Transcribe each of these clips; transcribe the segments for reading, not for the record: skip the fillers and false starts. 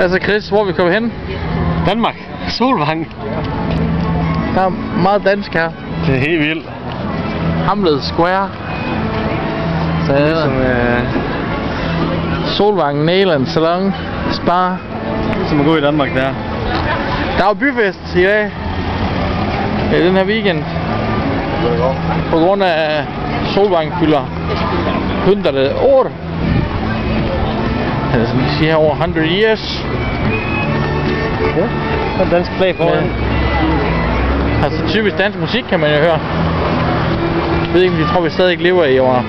Altså Chris, hvor er vi kommet hen? Danmark. Solvang. Der er meget dansk her. Det er helt vildt. Hamlet Square. Så er Ligesom, Solvang, Neyland, Salon, Spar. som er god i Danmark, der. Der er jo byfest i dag. I den her weekend. På grund af Solvang fylder 100 år. Eller som de siger her, over 100 years. Ja, der er dansk flag foran. Altså typisk dansk musik kan man jo høre. Jeg ved ikke, om de tror, vi stadig lever i år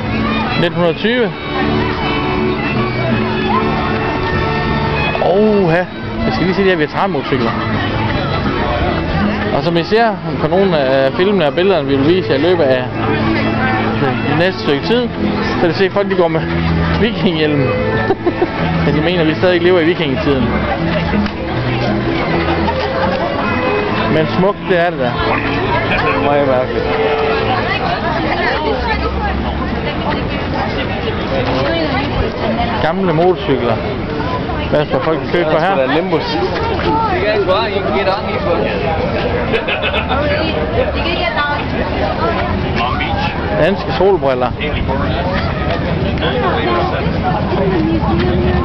1920. Oha, jeg skal lige se de her veteranmotorcykler. Og som I ser på nogle af filmene og billederne, vi vil vise i løbet af det næste stykke tid, så kan I se, at folk de går med vikinghjelm. Men de mener, at vi stadig lever i vikingetiden. Men smukt, det er det der. Meget mærkeligt. Gamle motorcykler. Hvad skal folk købe for her? Der er Limbus. Danske solbriller.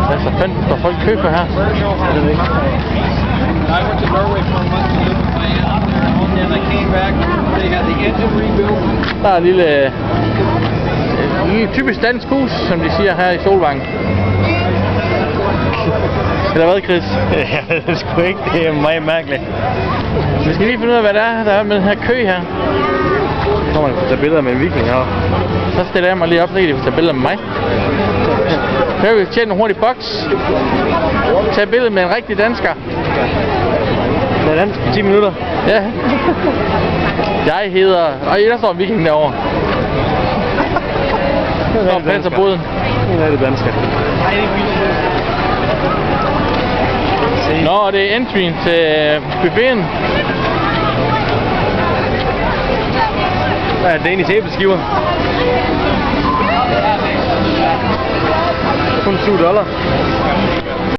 Hvad så fanden skal folk købe for her? I went to Norway for a month to live with my aunt there, and then I came back. They had the engine rebuilt. Der er et lille typisk dansk hus, som de siger her i Solvang. Eller hvad, Chris? Ja, det er sgu ikke. Det er meget mærkeligt. Vi skal lige finde ud af, hvad der er med den her kø her. Så må man få tage billeder med en viking her. Så stiller jeg mig lige op, så kan de få tage billeder med mig. Så kan vi tjene en hurtig boks. Tag billede med en rigtig dansker. Det er dansk på 10 minutter. Ja. Jeg hedder... Og der står en viking derovre. Der er passer båden. Det er det danske. Nå, det er entryen til buffeten. Der er Danish æbleskiver. Kun $7.